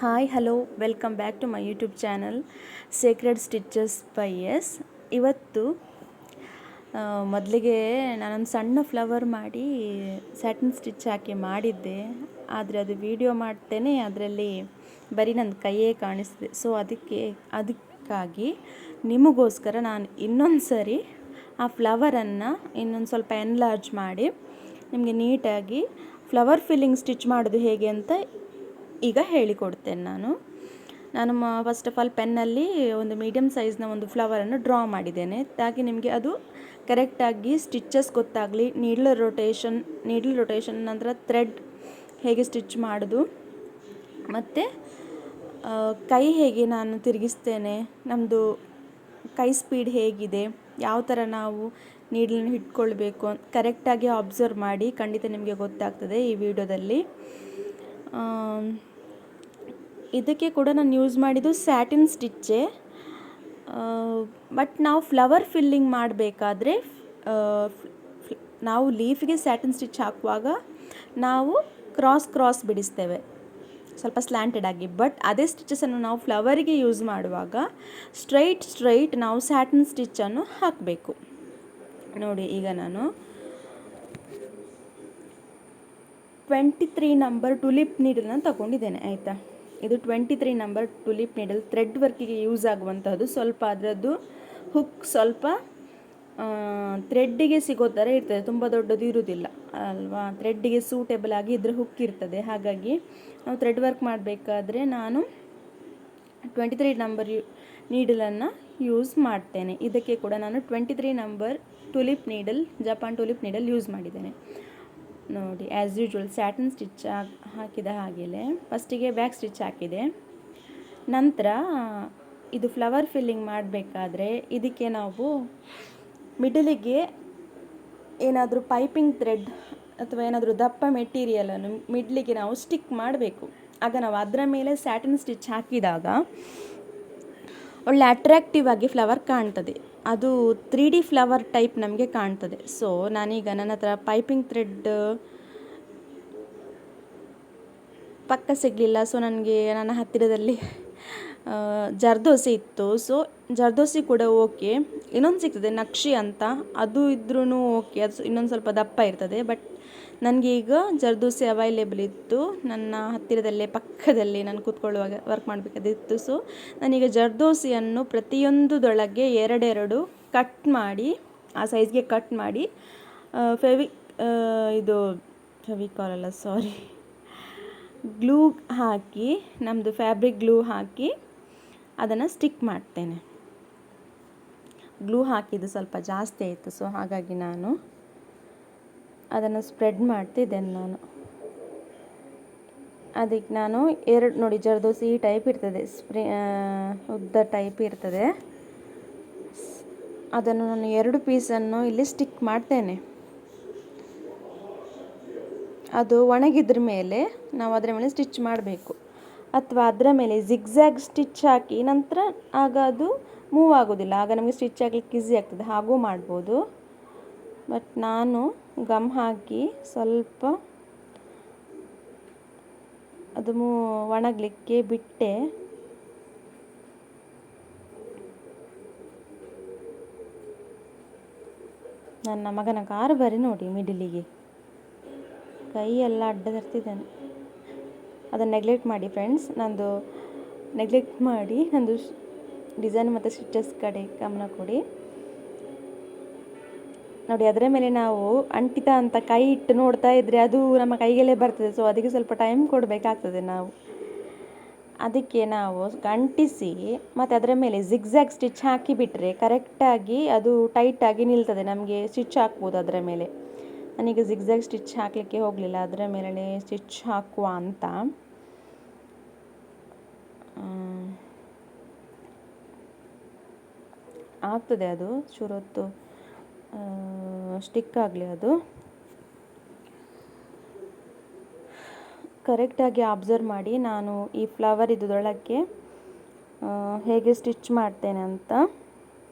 Hi hello welcome back to my YouTube channel sacred stitches by S. ಇವತ್ತು ಮೊದಲಿಗೆ ನಾನೊಂದು ಸಣ್ಣ ಫ್ಲವರ್ ಮಾಡಿ ಸ್ಯಾಟಿನ್ ಸ್ಟಿಚ್ ಹಾಕಿ ಮಾಡಿದ್ದೆ, ಆದರೆ ಅದು ವಿಡಿಯೋ ಮಾಡ್ತೇನೆ ಅದರಲ್ಲಿ ಬರೀ ನನ್ನ ಕೈಯೇ ಕಾಣಿಸ್ತಿದೆ. ಸೊ ಅದಕ್ಕಾಗಿ ನಿಮಗೋಸ್ಕರ ನಾನು ಇನ್ನೊಂದು ಸರಿ ಆ ಫ್ಲವರನ್ನು ಇನ್ನೊಂದು ಸ್ವಲ್ಪ ಎನ್ಲಾರ್ಜ್ ಮಾಡಿ ನಿಮಗೆ ನೀಟಾಗಿ ಫ್ಲವರ್ ಫಿಲ್ಲಿಂಗ್ ಸ್ಟಿಚ್ ಮಾಡೋದು ಹೇಗೆ ಅಂತ ಈಗ ಹೇಳಿಕೊಡ್ತೇನೆ. ನಾನು ಫಸ್ಟ್ ಆಫ್ ಆಲ್ ಪೆನ್ನಲ್ಲಿ ಒಂದು ಮೀಡಿಯಮ್ ಸೈಜ್ನ ಒಂದು ಫ್ಲವರನ್ನು ಡ್ರಾ ಮಾಡಿದ್ದೇನೆ, ಹಾಗೆ ನಿಮಗೆ ಅದು ಕರೆಕ್ಟಾಗಿ ಸ್ಟಿಚಸ್ ಗೊತ್ತಾಗಲಿ. ನೀಡ್ಲ್ ರೊಟೇಷನ್ ನಂತರ ಥ್ರೆಡ್ ಹೇಗೆ ಸ್ಟಿಚ್ ಮಾಡೋದು ಮತ್ತು ಕೈ ಹೇಗೆ ನಾನು ತಿರುಗಿಸ್ತೇನೆ, ನಮ್ಮದು ಕೈ ಸ್ಪೀಡ್ ಹೇಗಿದೆ, ಯಾವ ಥರ ನಾವು ನೀಡ್ಲನ್ನು ಹಿಡ್ಕೊಳ್ಬೇಕು ಕರೆಕ್ಟಾಗಿ ಅಬ್ಸರ್ವ್ ಮಾಡಿ. ಖಂಡಿತ ನಿಮಗೆ ಗೊತ್ತಾಗ್ತದೆ ಈ ವಿಡಿಯೋದಲ್ಲಿ. ಇದಕ್ಕೆ ಕೂಡ ನಾನು ಯೂಸ್ ಮಾಡಿದ್ದು ಸ್ಯಾಟಿನ್ ಸ್ಟಿಚ್ಚೇ, ಬಟ್ ನಾವು ಫ್ಲವರ್ ಫಿಲ್ಲಿಂಗ್ ಮಾಡಬೇಕಾದ್ರೆ ನಾವು ಲೀಫಿಗೆ ಸ್ಯಾಟಿನ್ ಸ್ಟಿಚ್ ಹಾಕುವಾಗ ನಾವು ಕ್ರಾಸ್ ಬಿಡಿಸ್ತೇವೆ ಸ್ವಲ್ಪ ಸ್ಲ್ಯಾಂಟೆಡ್ ಆಗಿ. ಬಟ್ ಅದೇ ಸ್ಟಿಚಸನ್ನು ನಾವು ಫ್ಲವರಿಗೆ ಯೂಸ್ ಮಾಡುವಾಗ ಸ್ಟ್ರೈಟ್ ನಾವು ಸ್ಯಾಟಿನ್ ಸ್ಟಿಚ್ಚನ್ನು ಹಾಕಬೇಕು. ನೋಡಿ, ಈಗ ನಾನು 23 ನಂಬರ್ ಟುಲಿಪ್ ನೀಡಲನ್ನು ತಗೊಂಡಿದ್ದೇನೆ, ಆಯಿತಾ. ಇದು 23 ನಂಬರ್ ಟುಲಿಪ್ ನೀಡಲ್ ಥ್ರೆಡ್ ವರ್ಕಿಗೆ ಯೂಸ್ ಆಗುವಂಥದ್ದು. ಸ್ವಲ್ಪ ಅದರದ್ದು ಹುಕ್ ಸ್ವಲ್ಪ ಥ್ರೆಡ್ಡಿಗೆ ಸಿಗೋ ಥರ ಇರ್ತದೆ, ತುಂಬ ದೊಡ್ಡದು ಇರುವುದಿಲ್ಲ ಅಲ್ವಾ. ಥ್ರೆಡ್ಡಿಗೆ ಸೂಟೇಬಲ್ ಆಗಿ ಇದ್ರ ಹುಕ್ ಇರ್ತದೆ. ಹಾಗಾಗಿ ನಾವು ಥ್ರೆಡ್ ವರ್ಕ್ ಮಾಡಬೇಕಾದ್ರೆ ನಾನು 23 ನಂಬರ್ ನೀಡಲನ್ನು ಯೂಸ್ ಮಾಡ್ತೇನೆ. ಇದಕ್ಕೆ ಕೂಡ ನಾನು 23 number tulip needle, Japan tulip needle use ಮಾಡಿದ್ದೇನೆ. ನೋಡಿ, ಆ್ಯಸ್ ಯೂಶ್ವಲ್ ಸ್ಯಾಟಿನ್ ಸ್ಟಿಚ್ ಹಾಕಿದ ಹಾಗೆಯೇ ಫಸ್ಟಿಗೆ ಬ್ಯಾಕ್ ಸ್ಟಿಚ್ ಹಾಕಿದೆ. ನಂತರ ಇದು ಫ್ಲವರ್ ಫಿಲ್ಲಿಂಗ್ ಮಾಡಬೇಕಾದ್ರೆ ಇದಕ್ಕೆ ನಾವು ಮಿಡಲಿಗೆ ಏನಾದರೂ ಪೈಪಿಂಗ್ ಥ್ರೆಡ್ ಅಥವಾ ಏನಾದರೂ ದಪ್ಪ ಮೆಟೀರಿಯಲನ್ನು ಮಿಡ್ಲಿಗೆ ನಾವು ಸ್ಟಿಕ್ ಮಾಡಬೇಕು. ಆಗ ನಾವು ಅದರ ಮೇಲೆ ಸ್ಯಾಟಿನ್ ಸ್ಟಿಚ್ ಹಾಕಿದಾಗ ಒಳ್ಳೆ ಅಟ್ರಾಕ್ಟಿವ್ ಆಗಿ ಫ್ಲವರ್ ಕಾಣ್ತದೆ. ಅದು 3D ಫ್ಲವರ್ ಟೈಪ್ ನಮಗೆ ಕಾಣ್ತದೆ. ಸೊ ನಾನೀಗ ನನ್ನ ಹತ್ರ ಪೈಪಿಂಗ್ ಥ್ರೆಡ್ ಪಕ್ಕ ಸಿಗಲಿಲ್ಲ. ಸೊ ನನಗೆ ನನ್ನ ಹತ್ತಿರದಲ್ಲಿ ಜರ್ದೋಸಿ ಇತ್ತು. ಸೊ ಜರ್ದೋಸಿ ಕೂಡ ಓಕೆ. ಇನ್ನೊಂದು ಸಿಗ್ತದೆ ನಕ್ಷಿ ಅಂತ, ಅದು ಇದ್ರೂ ಓಕೆ, ಅದು ಇನ್ನೊಂದು ಸ್ವಲ್ಪ ದಪ್ಪ ಇರ್ತದೆ. ಬಟ್ ನನಗೆ ಈಗ ಜರ್ದೋಸಿ ಅವೈಲೇಬಲ್ ಇತ್ತು ನನ್ನ ಹತ್ತಿರದಲ್ಲೇ, ಪಕ್ಕದಲ್ಲಿ ನಾನು ಕೂತ್ಕೊಳ್ಳುವಾಗ ವರ್ಕ್ ಮಾಡಬೇಕಾದಿತ್ತು. ಸೊ ನಾನೀಗ ಜರ್ದೋಸಿಯನ್ನು ಪ್ರತಿಯೊಂದುದೊಳಗೆ ಎರಡೆರಡು ಕಟ್ ಮಾಡಿ, ಆ ಸೈಜ್ಗೆ ಕಟ್ ಮಾಡಿ ಗ್ಲೂ ಹಾಕಿ, ನಮ್ಮದು ಫ್ಯಾಬ್ರಿಕ್ ಗ್ಲೂ ಹಾಕಿ ಅದನ್ನು ಸ್ಟಿಕ್ ಮಾಡ್ತೇನೆ. ಗ್ಲೂ ಹಾಕಿದ್ದು ಸ್ವಲ್ಪ ಜಾಸ್ತಿ ಆಯಿತು, ಸೊ ಹಾಗಾಗಿ ನಾನು ಅದನ್ನು ಸ್ಪ್ರೆಡ್ ಮಾಡ್ತಿದ್ದೇನೆ. ಅದಕ್ಕೆ ನಾನು ನೋಡಿ, ಜರ್ದೋಸಿ ಈ ಟೈಪ್ ಇರ್ತದೆ, ಉದ್ದ ಟೈಪ್ ಇರ್ತದೆ. ಅದನ್ನು ನಾನು 2 ಪೀಸನ್ನು ಇಲ್ಲಿ ಸ್ಟಿಕ್ ಮಾಡ್ತೇನೆ. ಅದು ಒಣಗಿದ್ರ ಮೇಲೆ ನಾವು ಅದರ ಮೇಲೆ ಸ್ಟಿಚ್ ಮಾಡಬೇಕು, ಅಥವಾ ಅದರ ಮೇಲೆ ಜಿಗ್ಜ್ಯಾಗ್ ಸ್ಟಿಚ್ ಹಾಕಿ ನಂತರ ಆಗ ಅದು ಮೂವ್ ಆಗೋದಿಲ್ಲ, ಆಗ ನಮಗೆ ಸ್ಟಿಚ್ ಹಾಕಲಿಕ್ಕೆ ಈಸಿ ಆಗ್ತದೆ, ಹಾಗೂ ಮಾಡ್ಬೋದು. ಬಟ್ ನಾನು ಗಮ್ ಹಾಕಿ ಸ್ವಲ್ಪ ಅದು ಒಣಗಲಿಕ್ಕೆ ಬಿಟ್ಟೆ. ನನ್ನ ಮಗನ ಕಾರುಬಾರಿ ನೋಡಿ, ಮಿಡಿಲಿಗೆ ಕೈಯೆಲ್ಲ ಅಡ್ಡ ತರ್ತಿದ್ದಾನೆ. ಅದನ್ನು ನೆಗ್ಲೆಕ್ಟ್ ಮಾಡಿ ಫ್ರೆಂಡ್ಸ್, ನಂದು ಡಿಸೈನ್ ಮತ್ತು ಸ್ಟಿಚಸ್ ಕಡೆ ಗಮನ ಕೊಡಿ. ನೋಡಿ, ಅದರ ಮೇಲೆ ನಾವು ಅಂಟಿತಾ ಅಂತ ಕೈ ಇಟ್ಟು ನೋಡ್ತಾ ಇದ್ದರೆ ಅದು ನಮ್ಮ ಕೈಗೆಲ್ಲೇ ಬರ್ತದೆ. ಸೊ ಅದಕ್ಕೆ ಸ್ವಲ್ಪ ಟೈಮ್ ಕೊಡಬೇಕಾಗ್ತದೆ ನಾವು. ಅದಕ್ಕೆ ನಾವು ಅಂಟಿಸಿ ಮತ್ತು ಅದರ ಮೇಲೆ ಜಿಗ್ಜ್ಯಾಗ್ ಸ್ಟಿಚ್ ಹಾಕಿಬಿಟ್ರೆ ಕರೆಕ್ಟಾಗಿ ಅದು ಟೈಟಾಗಿ ನಿಲ್ತದೆ, ನಮಗೆ ಸ್ಟಿಚ್ ಹಾಕ್ಬೋದು ಅದರ ಮೇಲೆ. ನಾನೀಗ ಜಿಗ್ಜ್ಯಾಗ್ ಸ್ಟಿಚ್ ಹಾಕಲಿಕ್ಕೆ ಹೋಗಲಿಲ್ಲ, ಅದರ ಮೇಲೆ ಸ್ಟಿಚ್ ಹಾಕುವ ಅಂತ. ಆಗ್ತದೆ ಅದು ಚೂರು ಹೊತ್ತು ಸ್ಟಿಕ್ ಆಗಲಿ. ಅದು ಕರೆಕ್ಟಾಗಿ ಅಬ್ಸರ್ವ್ ಮಾಡಿ ನಾನು ಈ ಫ್ಲವರ್ ಇದ್ದೊಳಕ್ಕೆ ಹೇಗೆ ಸ್ಟಿಚ್ ಮಾಡ್ತೇನೆ ಅಂತ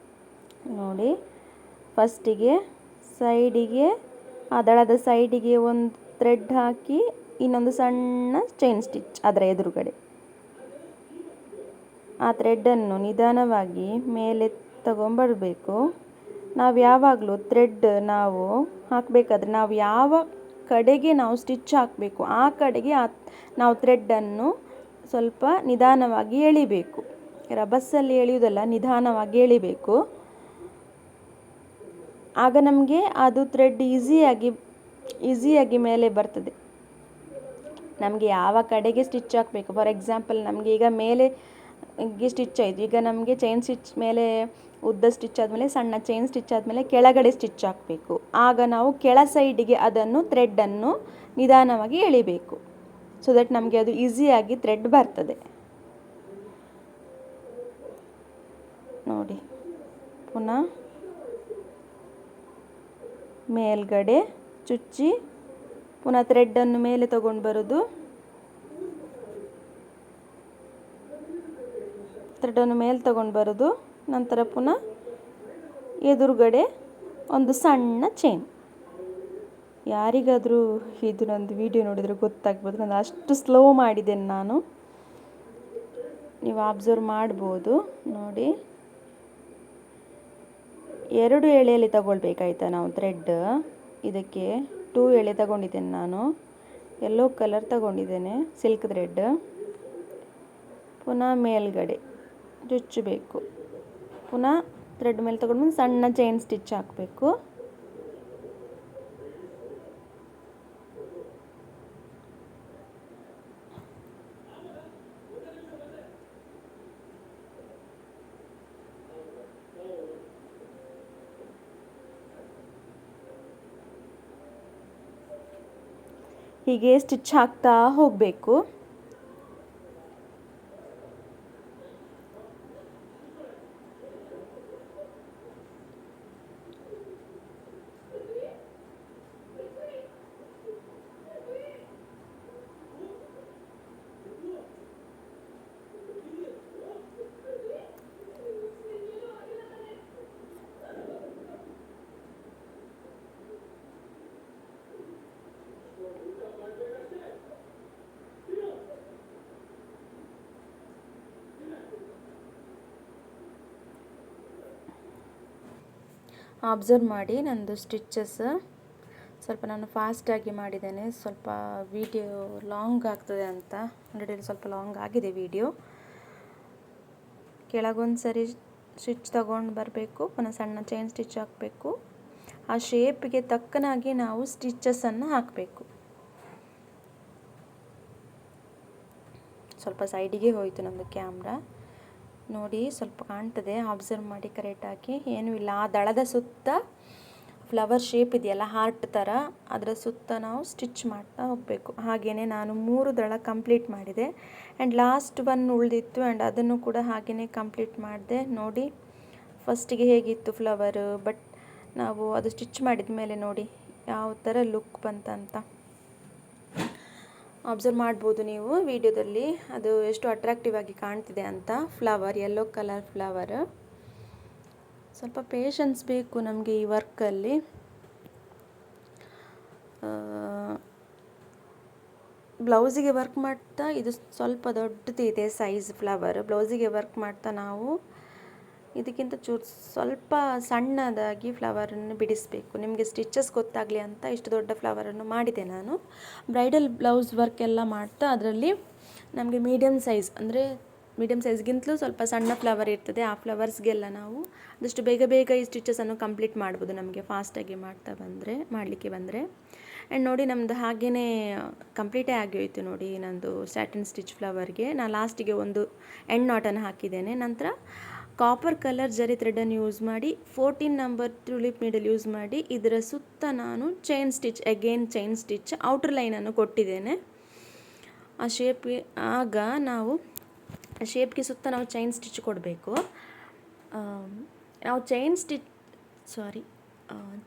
ನೋಡಿ. ಫಸ್ಟಿಗೆ ಸೈಡಿಗೆ, ಆ ದಳದ ಸೈಡಿಗೆ ಒಂದು ಥ್ರೆಡ್ ಹಾಕಿ ಇನ್ನೊಂದು ಸಣ್ಣ ಚೈನ್ ಸ್ಟಿಚ್ ಅದರ ಎದುರುಗಡೆ. ಆ ಥ್ರೆಡ್ಡನ್ನು ನಿಧಾನವಾಗಿ ಮೇಲೆ ತಗೊಂಬರಬೇಕು. ನಾವು ಯಾವಾಗಲೂ ಥ್ರೆಡ್ ನಾವು ಹಾಕಬೇಕಾದ್ರೆ ನಾವು ಯಾವ ಕಡೆಗೆ ನಾವು ಸ್ಟಿಚ್ ಹಾಕಬೇಕು ಆ ಕಡೆಗೆ ನಾವು ಥ್ರೆಡ್ಡನ್ನು ಸ್ವಲ್ಪ ನಿಧಾನವಾಗಿ ಎಳಿಬೇಕು. ರಭಸಲ್ಲಿ ಎಳೆಯುವುದಲ್ಲ, ನಿಧಾನವಾಗಿ ಎಳಿಬೇಕು. ಆಗ ನಮಗೆ ಅದು ಥ್ರೆಡ್ ಈಸಿಯಾಗಿ ಮೇಲೆ ಬರ್ತದೆ. ನಮಗೆ ಯಾವ ಕಡೆಗೆ ಸ್ಟಿಚ್ ಹಾಕಬೇಕು, ಫಾರ್ ಎಕ್ಸಾಂಪಲ್ ನಮಗೆ ಈಗ ಮೇಲೆ ಸ್ಟಿಚ್ ಆಯಿತು, ಈಗ ನಮಗೆ ಚೈನ್ ಸ್ಟಿಚ್ ಮೇಲೆ ಉದ್ದ ಸ್ಟಿಚ್ ಆದಮೇಲೆ ಸಣ್ಣ ಚೈನ್ ಸ್ಟಿಚ್ ಆದಮೇಲೆ ಕೆಳಗಡೆ ಸ್ಟಿಚ್ ಹಾಕಬೇಕು. ಆಗ ನಾವು ಕೆಳ ಸೈಡಿಗೆ ಅದನ್ನು ಥ್ರೆಡ್ಡನ್ನು ನಿಧಾನವಾಗಿ ಎಳಿಬೇಕು. ಸೊ ದಟ್ ನಮಗೆ ಅದು ಈಸಿಯಾಗಿ ಥ್ರೆಡ್ ಬರ್ತದೆ. ನೋಡಿ, ಪುನಃ ಮೇಲ್ಗಡೆ ಚುಚ್ಚಿ ಪುನಃ ಥ್ರೆಡ್ಡನ್ನು ಮೇಲೆ ತಗೊಂಡು ಬರೋದು. ಥ್ರೆಡ್ಡನ್ನು ಮೇಲೆ ತಗೊಂಡು ಬರೋದು. ನಂತರ ಪುನಃ ಎದುರುಗಡೆ ಒಂದು ಸಣ್ಣ ಚೈನ್. ಯಾರಿಗಾದರೂ ಇದು ನಂದು ವಿಡಿಯೋ ನೋಡಿದರೆ ಗೊತ್ತಾಗ್ಬೋದು, ನಾನು ಅಷ್ಟು ಸ್ಲೋ ಮಾಡಿದ್ದೇನೆ ನಾನು. ನೀವು ಅಬ್ಸರ್ವ್ ಮಾಡ್ಬೋದು. ನೋಡಿ, 2 ಎಳೆಯಲ್ಲಿ ತಗೊಳ್ಬೇಕಾಯ್ತಾ ನಾವು ಥ್ರೆಡ್. ಇದಕ್ಕೆ 2 ಎಳೆ ತಗೊಂಡಿದ್ದೇನೆ ನಾನು. ಯೆಲ್ಲೋ ಕಲರ್ ತಗೊಂಡಿದ್ದೇನೆ, ಸಿಲ್ಕ್ ಥ್ರೆಡ್. ಪುನಃ ಮೇಲ್ಗಡೆ ಚುಚ್ಚಬೇಕು. ಪುನಃ ಥ್ರೆಡ್ ಮೇಲೆ ತಗೊಂಡು ಸಣ್ಣ ಚೈನ್ ಸ್ಟಿಚ್ ಹಾಕಬೇಕು. ಹೀಗೆ ಸ್ಟಿಚ್ ಹಾಕ್ತಾ ಹೋಗಬೇಕು. ಅಬ್ಸರ್ವ್ ಮಾಡಿ ನಂದು ಸ್ಟಿಚಸ್ ಸ್ವಲ್ಪ ನಾನು ಫಾಸ್ಟಾಗಿ ಮಾಡಿದ್ದೇನೆ. ಸ್ವಲ್ಪ ವಿಡಿಯೋ ಲಾಂಗ್ ಆಗ್ತದೆ ಅಂತ ಆಲ್ರೆಡಿ ಸ್ವಲ್ಪ ಲಾಂಗ್ ಆಗಿದೆ ವಿಡಿಯೋ. ಕೆಳಗೊಂದು ಸರಿ ಸ್ಟಿಚ್ ತಗೊಂಡು ಬರಬೇಕು, ಪುನಃ ಸಣ್ಣ ಚೈನ್ ಸ್ಟಿಚ್ ಹಾಕಬೇಕು. ಆ ಶೇಪಿಗೆ ತಕ್ಕನಾಗಿ ನಾವು ಸ್ಟಿಚಸನ್ನು ಹಾಕಬೇಕು. ಸ್ವಲ್ಪ ಸೈಡಿಗೆ ಹೋಯಿತು ನಮ್ಮದು ಕ್ಯಾಮ್ರಾ. ನೋಡಿ, ಸ್ವಲ್ಪ ಕಾಣ್ತದೆ, ಅಬ್ಸರ್ವ್ ಮಾಡಿ ಕರೆಕ್ಟಾಗಿ. ಏನೂ ಇಲ್ಲ, ಆ ದಳದ ಸುತ್ತ ಫ್ಲವರ್ ಶೇಪ್ ಇದೆಯಲ್ಲ, ಹಾರ್ಟ್ ಥರ, ಅದರ ಸುತ್ತ ನಾವು ಸ್ಟಿಚ್ ಮಾಡ್ತಾ ಹೋಗಬೇಕು. ಹಾಗೆಯೇ ನಾನು 3 ದಳ ಕಂಪ್ಲೀಟ್ ಮಾಡಿದೆ. ಆ್ಯಂಡ್ ಲಾಸ್ಟ್ ಒನ್ ಉಳಿದಿತ್ತು ಆ್ಯಂಡ್ ಅದನ್ನು ಕೂಡ ಹಾಗೆಯೇ ಕಂಪ್ಲೀಟ್ ಮಾಡಿದೆ. ನೋಡಿ ಫಸ್ಟಿಗೆ ಹೇಗಿತ್ತು ಫ್ಲವರು, ಬಟ್ ನಾವು ಅದು ಸ್ಟಿಚ್ ಮಾಡಿದ ಮೇಲೆ ನೋಡಿ ಯಾವ ಥರ ಲುಕ್ ಬಂತಂತ ಅಬ್ಸರ್ವ್ ಮಾಡ್ಬೋದು ನೀವು ವಿಡಿಯೋದಲ್ಲಿ. ಅದು ಎಷ್ಟು ಅಟ್ರಾಕ್ಟಿವ್ ಆಗಿ ಕಾಣ್ತಿದೆ ಅಂತ. Flower, yellow colour flower. ಸ್ವಲ್ಪ ಪೇಷನ್ಸ್ ಬೇಕು ನಮಗೆ ಈ ವರ್ಕಲ್ಲಿ. ಬ್ಲೌಸಿಗೆ ವರ್ಕ್ ಮಾಡ್ತಾ ಇದು ಸ್ವಲ್ಪ ದೊಡ್ಡದಿದೆ ಸೈಜ್ ಫ್ಲವರ್. ಬ್ಲೌಸಿಗೆ ವರ್ಕ್ ಮಾಡ್ತಾ ನಾವು ಇದಕ್ಕಿಂತ ಸ್ವಲ್ಪ ಸಣ್ಣದಾಗಿ ಫ್ಲವರನ್ನು ಬಿಡಿಸಬೇಕು. ನಿಮಗೆ ಸ್ಟಿಚಸ್ ಗೊತ್ತಾಗಲಿ ಅಂತ ಇಷ್ಟು ದೊಡ್ಡ ಫ್ಲವರನ್ನು ಮಾಡಿದೆ ನಾನು. ಬ್ರೈಡಲ್ ಬ್ಲೌಸ್ ವರ್ಕ್ ಎಲ್ಲ ಮಾಡ್ತಾ ಅದರಲ್ಲಿ ನಮಗೆ ಮೀಡಿಯಮ್ ಸೈಜ್, ಅಂದರೆ ಮೀಡಿಯಮ್ ಸೈಜ್ಗಿಂತಲೂ ಸ್ವಲ್ಪ ಸಣ್ಣ ಫ್ಲವರ್ ಇರ್ತದೆ. ಆ ಫ್ಲವರ್ಸ್ಗೆಲ್ಲ ನಾವು ಆದಷ್ಟು ಬೇಗ ಈ ಸ್ಟಿಚಸನ್ನು ಕಂಪ್ಲೀಟ್ ಮಾಡ್ಬೋದು ನಮಗೆ ಫಾಸ್ಟಾಗಿ ಮಾಡಲಿಕ್ಕೆ ಬಂದರೆ. ಆ್ಯಂಡ್ ನೋಡಿ, ನಮ್ಮದು ಹಾಗೆಯೇ ಕಂಪ್ಲೀಟೇ ಆಗಿ ಹೋಯಿತು. ನೋಡಿ, ನಂದು ಸ್ಯಾಟಿನ್ ಸ್ಟಿಚ್ ಫ್ಲವರ್ಗೆ ನಾನು ಲಾಸ್ಟಿಗೆ ಒಂದು ಎಂಡ್ ನಾಟನ್ನು ಹಾಕಿದ್ದೇನೆ. ನಂತರ ಕಾಪರ್ ಕಲರ್ ಜರಿ ಥ್ರೆಡನ್ನು ಯೂಸ್ ಮಾಡಿ 14 ನಂಬರ್ ಟ್ಯೂಲಿಪ್ ನೀಡಲ್ ಯೂಸ್ ಮಾಡಿ ಇದರ ಸುತ್ತ ನಾನು ಚೈನ್ ಸ್ಟಿಚ್ ಔಟರ್ ಲೈನನ್ನು ಕೊಟ್ಟಿದ್ದೇನೆ. ಆ ಶೇಪ್ಗೆ ನಾವು ಸುತ್ತ ನಾವು ಚೈನ್ ಸ್ಟಿಚ್ ಕೊಡಬೇಕು. ನಾವು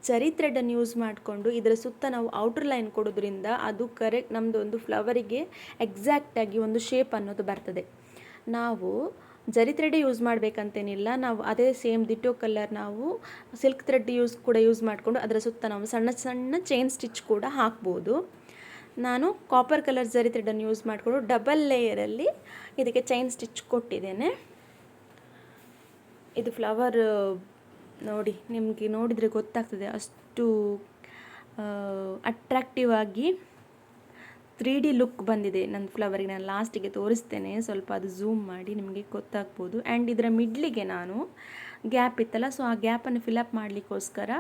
ಜರಿ ಥ್ರೆಡನ್ನು ಯೂಸ್ ಮಾಡಿಕೊಂಡು ಇದರ ಸುತ್ತ ನಾವು ಔಟರ್ ಲೈನ್ ಕೊಡೋದ್ರಿಂದ ಅದು ಕರೆಕ್ಟ್ ನಮ್ಮದು ಒಂದು ಫ್ಲವರಿಗೆ ಎಕ್ಸಾಕ್ಟಾಗಿ ಒಂದು ಶೇಪ್ ಅನ್ನೋದು ಬರ್ತದೆ. ನಾವು ಜರಿ ಥ್ರೆಡ್ ಯೂಸ್ ಮಾಡಬೇಕಂತೇನಿಲ್ಲ, ನಾವು ಅದೇ ಸೇಮ್ ದಿಟೋ ಕಲರ್ ನಾವು ಸಿಲ್ಕ್ ಥ್ರೆಡ್ ಯೂಸ್ ಮಾಡಿಕೊಂಡು ಅದರ ಸುತ್ತ ನಾವು ಸಣ್ಣ ಚೈನ್ ಸ್ಟಿಚ್ ಕೂಡ ಹಾಕ್ಬೋದು. ನಾನು ಕಾಪರ್ ಕಲರ್ ಜರಿ ಥ್ರೆಡನ್ನು ಯೂಸ್ ಮಾಡಿಕೊಂಡು ಡಬಲ್ ಲೇಯರಲ್ಲಿ ಇದಕ್ಕೆ ಚೈನ್ ಸ್ಟಿಚ್ ಕೊಟ್ಟಿದ್ದೇನೆ. ಇದು ಫ್ಲವರ್ ನೋಡಿ, ನಿಮಗೆ ನೋಡಿದರೆ ಗೊತ್ತಾಗ್ತದೆ ಅಷ್ಟು ಅಟ್ರಾಕ್ಟಿವ್ ಆಗಿ 3D ಲುಕ್ ಬಂದಿದೆ ನನ್ನ ಫ್ಲವರಿಗೆ. ನಾನು ಲಾಸ್ಟಿಗೆ ತೋರಿಸ್ತೇನೆ, ಸ್ವಲ್ಪ ಅದು ಝೂಮ್ ಮಾಡಿ ನಿಮಗೆ ಗೊತ್ತಾಗ್ಬೋದು. ಆ್ಯಂಡ್ ಇದರ ಮಿಡ್ಲಿಗೆ ನಾನು ಗ್ಯಾಪ್ ಇತ್ತಲ್ಲ, ಸೊ ಆ ಗ್ಯಾಪನ್ನು ಫಿಲಪ್ ಮಾಡಲಿಕ್ಕೋಸ್ಕರ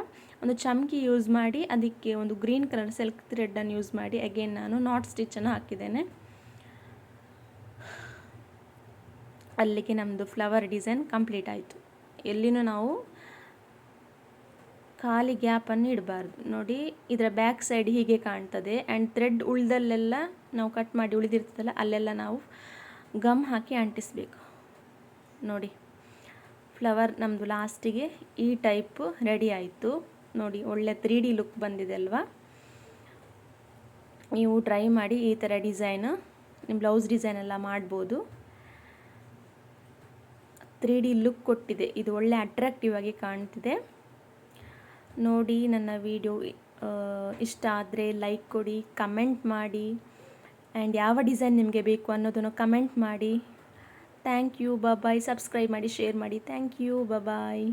ಒಂದು ಚಮಕಿ ಯೂಸ್ ಮಾಡಿ ಅದಕ್ಕೆ ಒಂದು ಗ್ರೀನ್ ಕಲರ್ ಸಿಲ್ಕ್ ಥ್ರೆಡನ್ನು ಯೂಸ್ ಮಾಡಿ ಅಗೇನ್ ನಾನು ನಾಟ್ ಸ್ಟಿಚ್ಚನ್ನು ಹಾಕಿದ್ದೇನೆ. ಅಲ್ಲಿಗೆ ನಮ್ಮದು ಫ್ಲವರ್ ಡಿಸೈನ್ ಕಂಪ್ಲೀಟ್ ಆಯಿತು. ಎಲ್ಲಿನೂ ನಾವು ಖಾಲಿ ಗ್ಯಾಪನ್ನು ಇಡಬಾರ್ದು. ನೋಡಿ, ಇದರ ಬ್ಯಾಕ್ ಸೈಡ್ ಹೀಗೆ ಕಾಣ್ತದೆ. ಆ್ಯಂಡ್ ಥ್ರೆಡ್ ಉಳ್ದಲ್ಲೆಲ್ಲ ನಾವು ಕಟ್ ಮಾಡಿ ಉಳಿದಿರ್ತದಲ್ಲ ಅಲ್ಲೆಲ್ಲ ನಾವು ಗಮ್ ಹಾಕಿ ಅಂಟಿಸಬೇಕು. ನೋಡಿ, ಫ್ಲವರ್ ನಮ್ಮದು ಲಾಸ್ಟಿಗೆ ಈ ಟೈಪ್ ರೆಡಿ ಆಯಿತು. ನೋಡಿ, ಒಳ್ಳೆ 3D ಲುಕ್ ಬಂದಿದೆ ಅಲ್ವಾ? ನೀವು ಟ್ರೈ ಮಾಡಿ ಈ ಥರ ಡಿಸೈನ್, ನಿಮ್ಮ ಬ್ಲೌಸ್ ಡಿಸೈನ್ ಎಲ್ಲ ಮಾಡ್ಬೋದು. 3D ಲುಕ್ ಕೊಟ್ಟಿದೆ, ಇದು ಒಳ್ಳೆ ಅಟ್ರಾಕ್ಟಿವ್ ಆಗಿ ಕಾಣ್ತಿದೆ. ನೋಡಿ, ನನ್ನ ವಿಡಿಯೋ ಇಷ್ಟ ಆದರೆ ಲೈಕ್ ಕೊಡಿ, ಕಮೆಂಟ್ ಮಾಡಿ, ಆ್ಯಂಡ್ ಯಾವ ಡಿಸೈನ್ ನಿಮಗೆ ಬೇಕು ಅನ್ನೋದನ್ನು ಕಮೆಂಟ್ ಮಾಡಿ. Thank you, bye. ಸಬ್ಸ್ಕ್ರೈಬ್ ಮಾಡಿ, ಶೇರ್ ಮಾಡಿ. Thank you, bye.